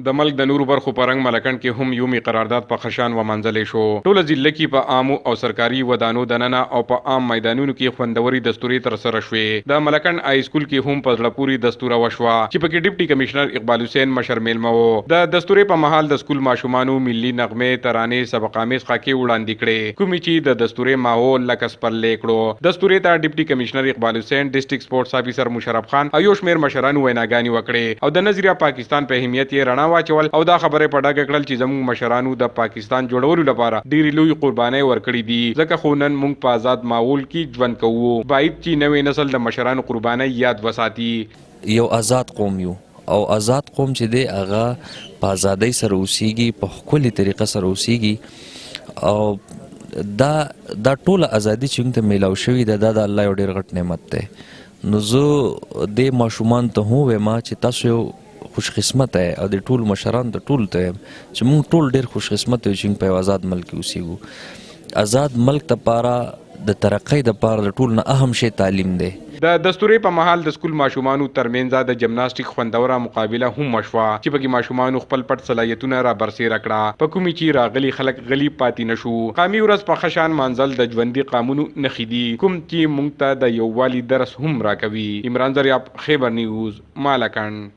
د ملک د نورو برخو په رنګ ملکند کې هم یومي قرارداد په خشان و منځلې شو. ټوله ضلع کې په عامو او سرکاري ودانو دننه او په عام میدانونو کې خوندوري دستوري تر سره شوې. د ملکند های سکول کې هم په زړه پورې دستوره وشوه چې پکې ډیپټي کمشنر اقبال حسین مشر میلمه و. د دستوري په مهال د سکول ماشومانو ملي نغمې ترانې سبقامیز خاکې وړاندې کړې کومې چې د دستوري ماحول لکه سپلې کړو. دستوري ته ډیپټي کمشنر اقبال حسین، ډسټرکټ سپورټس افیسر مشرف خان او یو شمېر مشرانو ویناګانې وکړې او د نظریه پاکستان په اهمیت یې رڼا واچول او دا خبره په ډاګه کړل چې زموږ مشرانو د پاکستان جوړولو لپاره ډېرې لوی قربانۍ ورکړې دي. ځکه خو نن موږ په آزاد ماحول کې ژوند کوو. باید چې نوې نسل د مشرانو قربانۍ یاد وساتي. یو آزاد قوم یو او آزاد قوم چې دی هغه په ازادۍ سره اوسیږي، په ښکلې طریقه سره اوسیږي او دا ټوله ازادي چې موږ ته میلاو شوې ده دا د الله یو ډېر غټ نعمت دی. نو زه دې ماشومانو ته هم وایم چې تاسو یو خوش قسمت ہے او د ټول مشران د ټول ته چې موږ ټول ډېر خوش قسمت یو چې په آزاد ملک کې اوسېږو. آزاد ملک دپاره د ترقۍ دپاره د ټول نه اهم شی تعلیم دی. د دستوري په مهال د سکول ماشومانو ترمنځ د جمناسټیک خوندوره مقابله هم وشوه چې پکې ماشومانو خپل پټ صلاحیتونه را برسېره کړه. په کومې چې راغلي خلک غلي پاتې نشو. قامي ورځ په خشان مانځل د ژوندي قانونو نښې دي کوم چې موږ ته د یووالي درس هم راکوي. عمران زریاب، خیبر نیوز، مالکند.